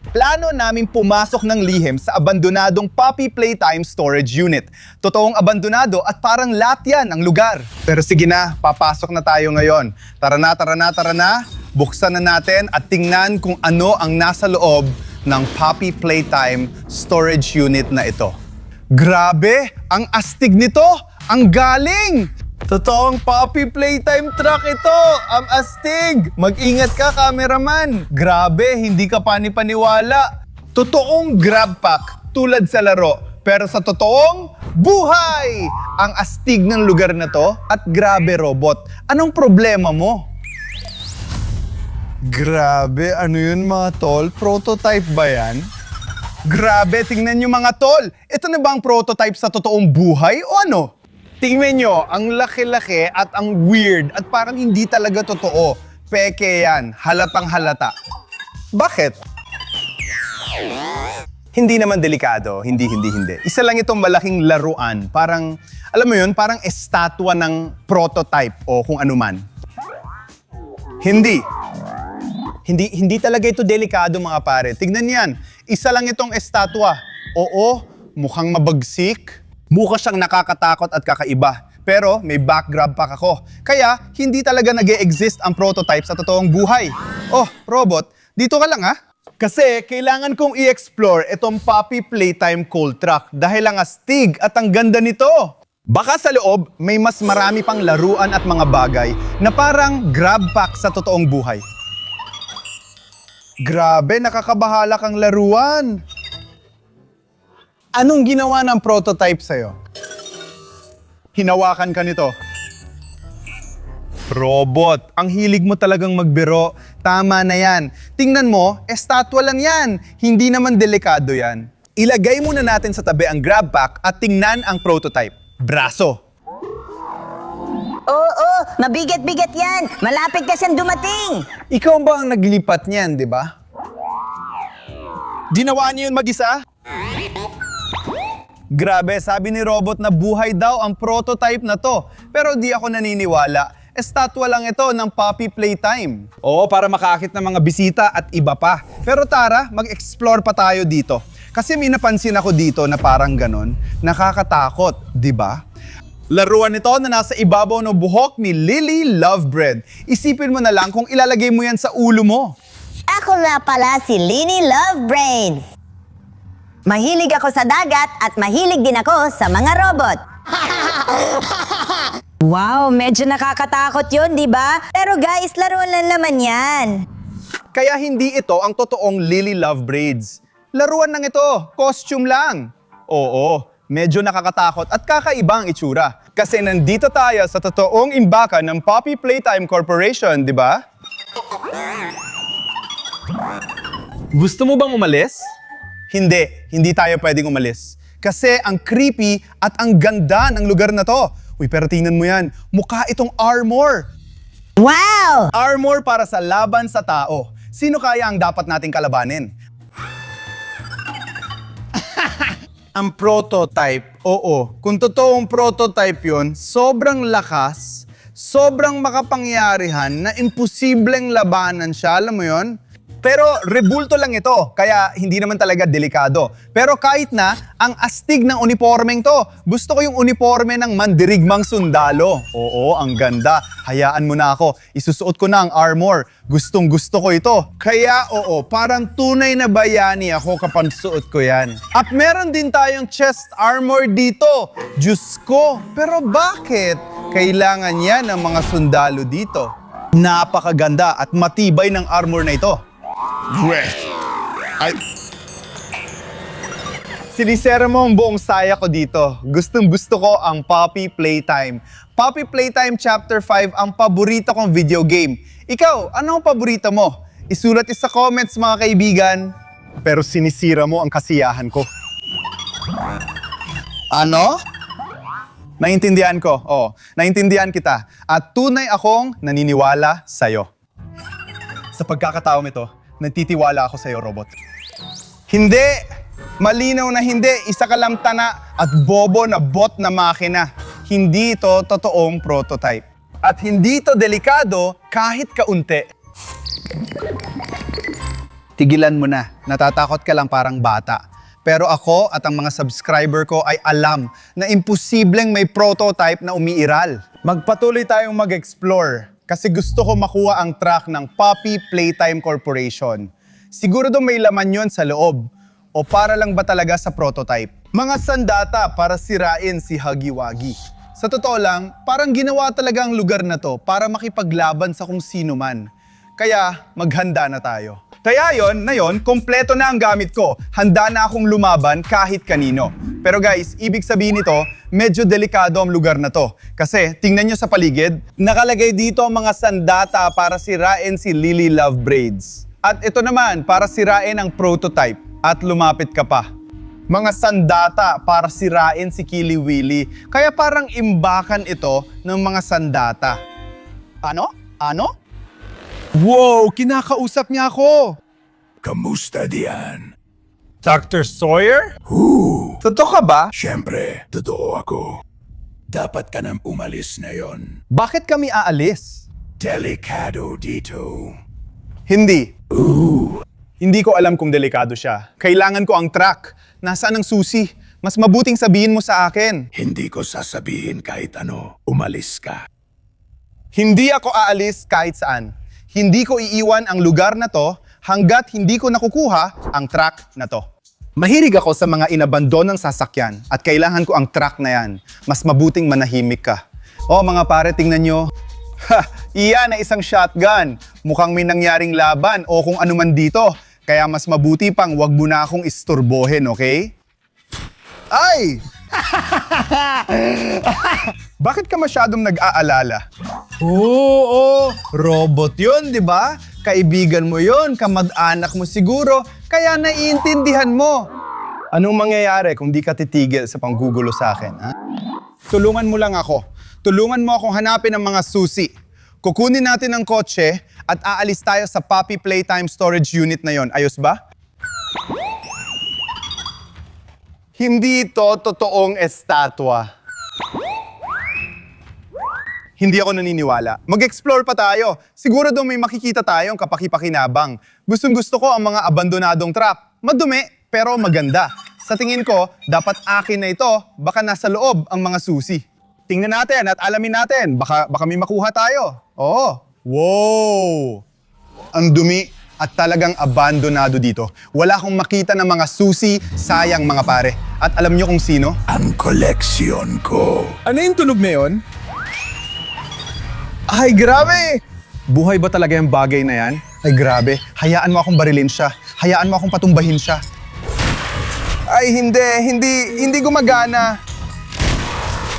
Plano namin pumasok ng lihim sa abandonadong Puppy Playtime Storage Unit. Totoong abandonado at parang latyan ang lugar. Pero sige na, papasok na tayo ngayon. Tara na, tara na, tara na. Buksan na natin at tingnan kung ano ang nasa loob ng Puppy Playtime Storage Unit na ito. Grabe! Ang astig nito! Ang galing! Totoong Puppy Playtime truck ito! Ang astig! Mag-ingat ka, cameraman! Grabe, hindi ka panipaniwala. Totoong grab pack tulad sa laro, pero sa totoong buhay! Ang astig ng lugar na to at grabe robot. Anong problema mo? Grabe, ano yun mga tol? Prototype ba yan? Grabe, tingnan nyo mga tol! Ito na ba ang prototype sa totoong buhay o ano? Tingnan nyo, ang laki-laki at ang weird at parang hindi talaga totoo. Peke yan, halatang halata. Bakit? Hindi naman delikado, hindi. Isa lang itong malaking laruan. Parang, alam mo yun, parang estatwa ng prototype o kung ano man. Hindi talaga ito delikado mga pare. Tignan yan, isa lang itong estatwa. Oo, mukhang mabagsik. Mukha siyang nakakatakot at kakaiba. Pero may backgrab pack ako. Kaya hindi talaga nag-e-exist ang prototype sa totoong buhay. Oh, robot, dito ka lang ha? Kasi kailangan kong i-explore itong Puppy Playtime Cold Truck dahil ang astig at ang ganda nito. Baka sa loob may mas marami pang laruan at mga bagay na parang grab pack sa totoong buhay. Grabe, nakakabahala kang laruan. Anong ginawa ng prototype sa'yo? Hinawakan ka nito. Robot, ang hilig mo talagang magbiro. Tama na yan. Tingnan mo, estatwa lang yan. Hindi naman delikado yan. Ilagay muna natin sa tabi ang grab pack at tingnan ang prototype. Braso. Oo, mabigat-bigat yan. Malapit ka siyang dumating. Ikaw ba ang naglipat niyan, di ba? Ginawa niyo yun mag-isa? Grabe, sabi ni robot na buhay daw ang prototype na to. Pero di ako naniniwala. Estatwa lang ito ng Puppy Playtime. Oo, para makaakit ng mga bisita at iba pa. Pero tara, mag-explore pa tayo dito. Kasi may napansin ako dito na parang ganon. Nakakatakot, di ba? Laruan ito na nasa ibabaw ng buhok ni Lily Lovebread. Isipin mo na lang kung ilalagay mo yan sa ulo mo. Ako nga pala si Lily Lovebrains. Mahilig ako sa dagat at mahilig din ako sa mga robot. Wow, medyo nakakatakot yun, di ba? Pero guys, laruan lang naman yan. Kaya hindi ito ang totoong Lily Lovebraids. Laruan lang ito, costume lang. Oo, medyo nakakatakot at kakaiba ang itsura. Kasi nandito tayo sa totoong imbakan ng Puppy Playtime Corporation, di ba? Gusto mo bang umalis? Hindi tayo pwedeng umalis. Kasi ang creepy at ang ganda ng lugar na to. Uy, pero tingnan mo yan, mukha itong armor. Wow! Armor para sa laban sa tao. Sino kaya ang dapat nating kalabanin? Ang prototype, oo. Kung totoong prototype yun, sobrang lakas, sobrang makapangyarihan na imposibleng labanan siya, alam mo yun? Pero rebulto lang ito, kaya hindi naman talaga delikado. Pero kahit na, ang astig ng uniformeng to. Gusto ko yung uniforme ng mandirigmang sundalo. Oo, ang ganda. Hayaan mo na ako. Isusuot ko na ang armor. Gustong gusto ko ito. Kaya oo, parang tunay na bayani ako kapag suot ko yan. At meron din tayong chest armor dito. Diyos ko, pero bakit? Kailangan yan ng mga sundalo dito. Napakaganda at matibay ng armor na ito. Sinisera mo ang buong saya ko dito. Gustong gusto ko ang Puppy Playtime. Puppy Playtime Chapter 5 ang paborito kong video game. Ikaw, ano ang paborito mo? Isulat sa comments mga kaibigan. Pero sinisira mo ang kasiyahan ko. Ano? Naintindihan ko. Oo, naintindihan kita. At tunay akong naniniwala sa'yo. Sa pagkakataong ito, nagtitiwala ako sa'yo, robot. Hindi! Malinaw na hindi. Isa ka lang tana at bobo na bot na makina. Hindi ito totoong prototype. At hindi ito delikado kahit kaunti. Tigilan mo na. Natatakot ka lang parang bata. Pero ako at ang mga subscriber ko ay alam na imposibleng may prototype na umiiral. Magpatuloy tayong mag-explore kasi gusto ko makuha ang track ng Poppy Playtime Corporation. Siguro daw may laman yon sa loob o para lang ba talaga sa prototype? Mga sandata para sirain si Huggy Wuggy. Sa totoo lang, parang ginawa talaga ang lugar na to para makipaglaban sa kung sino man. Kaya maghanda na tayo. Kaya yon, kompleto na ang gamit ko. Handa na akong lumaban kahit kanino. Pero guys, ibig sabihin nito, medyo delikado ang lugar na to. Kasi tingnan nyo sa paligid, nakalagay dito ang mga sandata para sirain si Lily Love Braids. At ito naman, para sirain ang prototype at lumapit ka pa. Mga sandata para sirain si Kili Willy. Kaya parang imbakan ito ng mga sandata. Ano? Wow, kinakausap niya ako. Kamusta diyan? Dr. Sawyer? Totoo ka ba? Siyempre, totoo ako. Dapat ka nang umalis na yon. Bakit kami aalis? Delikado dito. Hindi. Hindi ko alam kung delikado siya. Kailangan ko ang track. Nasaan ang susi? Mas mabuting sabihin mo sa akin. Hindi ko sasabihin kahit ano. Umalis ka. Hindi ako aalis kahit saan. Hindi ko iiwan ang lugar na to hanggat hindi ko nakukuha ang track na to. Mahilig ako sa mga inabandon ng sasakyan at kailangan ko ang track na yan. Mas mabuting manahimik ka. Oh mga pare, tingnan nyo. Iyan na isang shotgun. Mukhang may nangyaring laban o kung ano man dito. Kaya mas mabuti pang wag mo na akong isturbohin, okay? Ay! Bakit ka masyadong nag-aalala? Oo, robot yun, di ba? Kaibigan mo yun, kamag-anak mo siguro, kaya naiintindihan mo. Anong mangyayari kung di ka titigil sa panggugulo sa akin, ha? Tulungan mo lang ako. Tulungan mo akong hanapin ang mga susi. Kukunin natin ang kotse at aalis tayo sa Poppy Playtime Storage Unit na yon. Ayos ba? Hindi ito totoong estatwa. Hindi ako naniniwala. Mag-explore pa tayo. Siguro daw may makikita tayong kapaki-pakinabang. Gustong-gusto ko ang mga abandonadong truck. Madumi, pero maganda. Sa tingin ko, dapat akin na ito. Baka nasa loob ang mga susi. Tingnan natin at alamin natin. Baka may makuha tayo. Oo. Wow! Ang dumi at talagang abandonado dito. Wala akong makita ng mga susi. Sayang mga pare. At alam niyo kung sino? Ang koleksyon ko. Ano yung tunog na yun? Ay, grabe! Buhay ba talaga yung bagay na yan? Ay, grabe. Hayaan mo akong barilin siya. Hayaan mo akong patumbahin siya. Ay, hindi gumagana.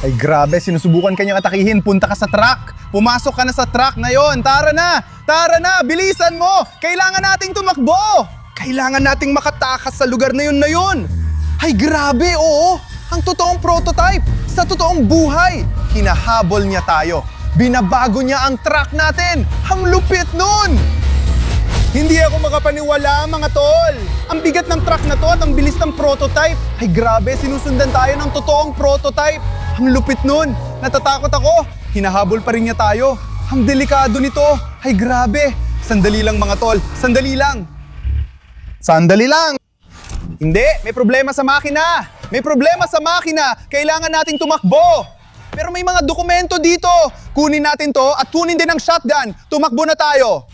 Ay, grabe. Sinusubukan kanyang atakihin. Punta ka sa truck. Pumasok ka na sa truck na yon. Tara na! Tara na! Bilisan mo! Kailangan nating tumakbo! Kailangan nating makatakas sa lugar na yun. Ay, grabe, oo! Ang totoong prototype! Sa totoong buhay! Hinahabol niya tayo. Binabago niya ang truck natin! Ang lupit nun! Hindi ako makapaniwala, mga tol! Ang bigat ng truck na to at ang bilis ng prototype! Ay, grabe! Sinusundan tayo ng totoong prototype! Ang lupit nun! Natatakot ako! Hinahabol pa rin niya tayo! Ang delikado nito! Ay, grabe! Sandali lang, mga tol! Sandali lang! Sandali lang! Hindi! May problema sa makina! May problema sa makina! Kailangan nating tumakbo! Pero may mga dokumento dito! Kunin natin to at kunin din ang shotgun! Tumakbo na tayo!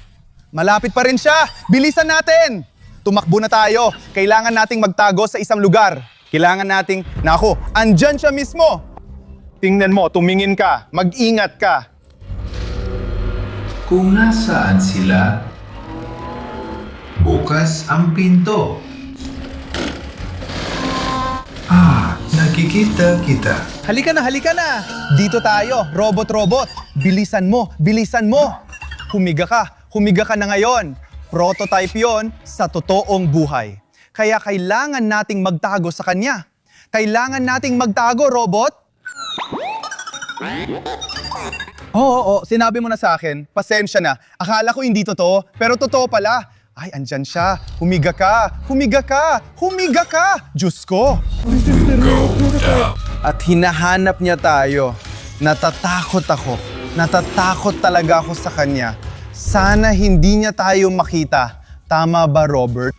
Malapit pa rin siya! Bilisan natin! Tumakbo na tayo! Kailangan nating magtago sa isang lugar. Kailangan nating... Naku, andyan siya mismo! Tingnan mo, tumingin ka. Mag-ingat ka. Kung nasaan sila, bukas ang pinto. Nakikita kita. Halika na! Dito tayo, robot-robot. Bilisan mo! Humiga ka na ngayon. Prototype yon sa totoong buhay. Kaya kailangan nating magtago sa kanya. Kailangan nating magtago, robot. Oo, sinabi mo na sa akin. Pasensya na. Akala ko hindi totoo, pero totoo pala. Ay, andyan siya. Humiga ka! Diyos ko! At hinahanap niya tayo. Natatakot ako. Natatakot talaga ako sa kanya. Sana hindi niya tayo makita. Tama ba, Robert?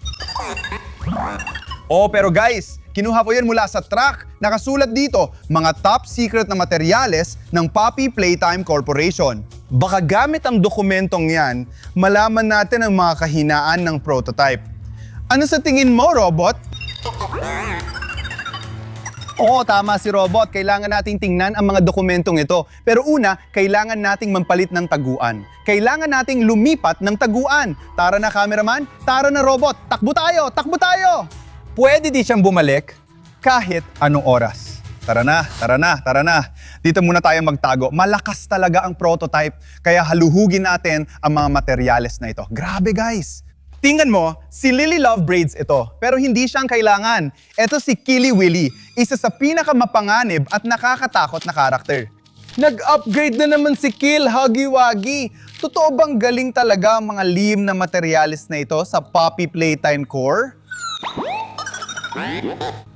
Oh, pero guys, kinuha ko yan mula sa track. Nakasulat dito, mga top secret na materyales ng Poppy Playtime Corporation. Baka gamit ang dokumentong yan, malaman natin ang mga kahinaan ng prototype. Ano sa tingin mo, Robot? Oo, tama si Robot. Kailangan nating tingnan ang mga dokumentong ito. Pero una, kailangan nating mampalit ng taguan. Kailangan nating lumipat ng taguan. Tara na, cameraman. Tara na, Robot. Takbo tayo! Takbo tayo! Pwede di siyang bumalik kahit anong oras. Tara na, tara na, tara na. Dito muna tayo magtago. Malakas talaga ang prototype, kaya haluhugin natin ang mga materyales na ito. Grabe guys! Tingnan mo, si Lily Love Braids ito, pero hindi siyang kailangan. Ito si Killy Willy, isa sa pinakamapanganib at nakakatakot na karakter. Nag-upgrade na naman si Kill, Huggy Wuggy. Totoo bang galing talaga ang mga lihim na materyales na ito sa Poppy Playtime Core?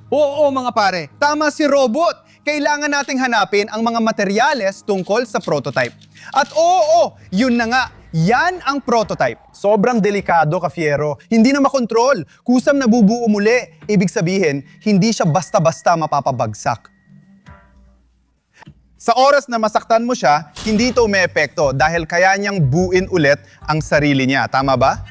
Oo mga pare, tama si Robot. Kailangan nating hanapin ang mga materyales tungkol sa prototype. At oo, yun na nga, yan ang prototype. Sobrang delikado, Kafiero. Hindi na makontrol. Kusam nabubuo muli. Ibig sabihin, hindi siya basta-basta mapapabagsak. Sa oras na masaktan mo siya, hindi ito umeepekto dahil kaya niyang buuin ulit ang sarili niya. Tama ba?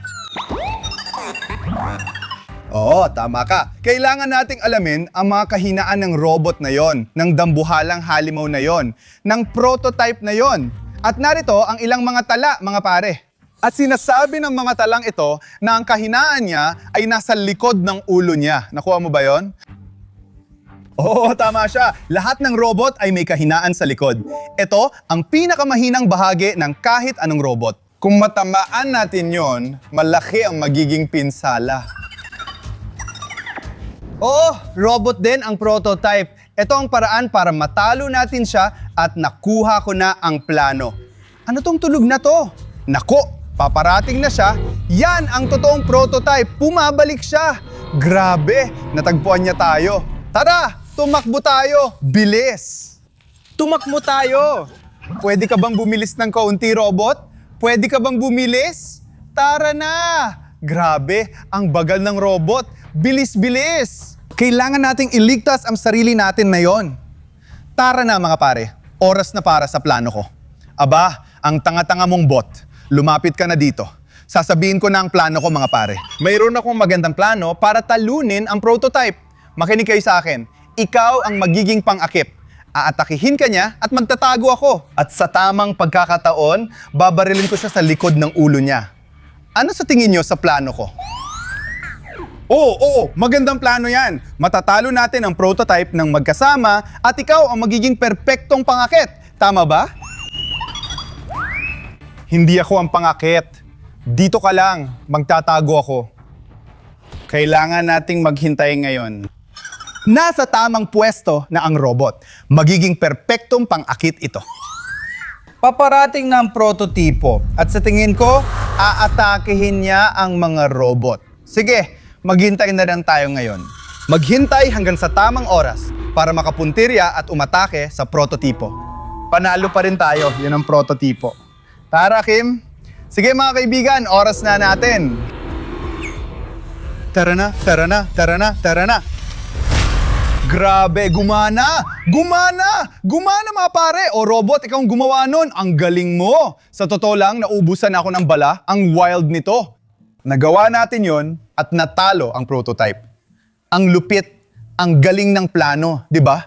Oo, tama ka. Kailangan nating alamin ang mga kahinaan ng robot na yon, ng dambuhalang halimaw na yon, ng prototype na yon. At narito ang ilang mga tala, mga pare. At sinasabi ng mga talang ito na ang kahinaan niya ay nasa likod ng ulo niya. Nakuha mo ba yon? Oo, tama siya. Lahat ng robot ay may kahinaan sa likod. Ito ang pinakamahinang bahagi ng kahit anong robot. Kung matamaan natin yon, malaki ang magiging pinsala. Oo, robot din ang prototype. Ito ang paraan para matalo natin siya at nakuha ko na ang plano. Ano tong tulog na to? Nako, paparating na siya. Yan ang totoong prototype. Pumabalik siya. Grabe, natagpuan niya tayo. Tara, tumakbo tayo. Bilis. Tumakbo tayo. Pwede ka bang bumilis ng kaunti, robot? Pwede ka bang bumilis? Tara na. Grabe, ang bagal ng robot. Bilis-bilis! Kailangan nating iligtas ang sarili natin na yon. Tara na mga pare, oras na para sa plano ko. Aba, ang tanga-tanga mong bot, lumapit ka na dito. Sasabihin ko na ang plano ko mga pare. Mayroon akong magandang plano para talunin ang prototype. Makinig kayo sa akin, ikaw ang magiging pang-akip. Aatakihin ka niya at magtatago ako. At sa tamang pagkakataon, babarilin ko siya sa likod ng ulo niya. Ano sa tingin niyo sa plano ko? Oo, magandang plano yan. Matatalo natin ang prototype ng magkasama at ikaw ang magiging perpektong pangakit. Tama ba? Hindi ako ang pangakit. Dito ka lang, magtatago ako. Kailangan nating maghintay ngayon. Nasa tamang pwesto na ang robot. Magiging perpektong pangakit ito. Paparating na ang prototipo at sa tingin ko, aatakihin niya ang mga robot. Sige, maghintay na lang tayo ngayon. Maghintay hanggang sa tamang oras para makapuntirya at umatake sa prototipo. Panalo pa rin tayo, yun ang prototipo. Tara, Kim. Sige mga kaibigan, oras na natin. Tara na, tara na, tara na, tara na. Grabe, gumana! Gumana! Gumana mga pare! O robot, ikaw ang gumawa nun. Ang galing mo! Sa totoo lang, naubusan ako ng bala. Ang wild nito. Nagawa natin yon at natalo ang prototype. Ang lupit, ang galing ng plano, di ba?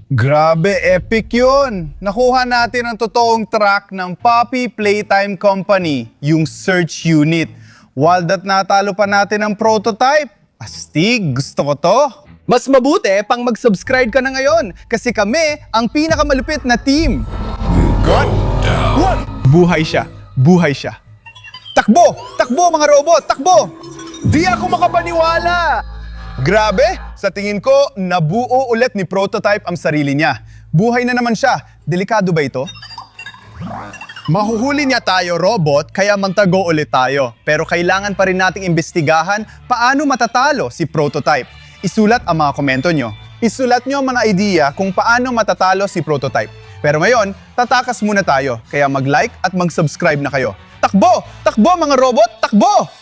Grabe, epic yun! Nakuha natin ang totoong track ng Poppy Playtime Company, yung search unit. Wild at natalo pa natin ang prototype. Astig, gusto ko to. Mas mabuti pang mag-subscribe ka na ngayon kasi kami ang pinakamalupit na team. Good? What? Buhay siya. Buhay siya. Takbo! Takbo mga robot! Takbo! Di ako makapaniwala! Grabe! Sa tingin ko, nabuo ulit ni Prototype ang sarili niya. Buhay na naman siya. Delikado ba ito? Mahuhuli niya tayo, robot, kaya magtago ulit tayo. Pero kailangan pa rin nating imbestigahan paano matatalo si Prototype. Isulat ang mga komento nyo. Isulat nyo ang mga idea kung paano matatalo si Prototype. Pero ngayon, tatakas muna tayo, kaya mag-like at mag-subscribe na kayo. Takbo! Takbo mga robot! Takbo!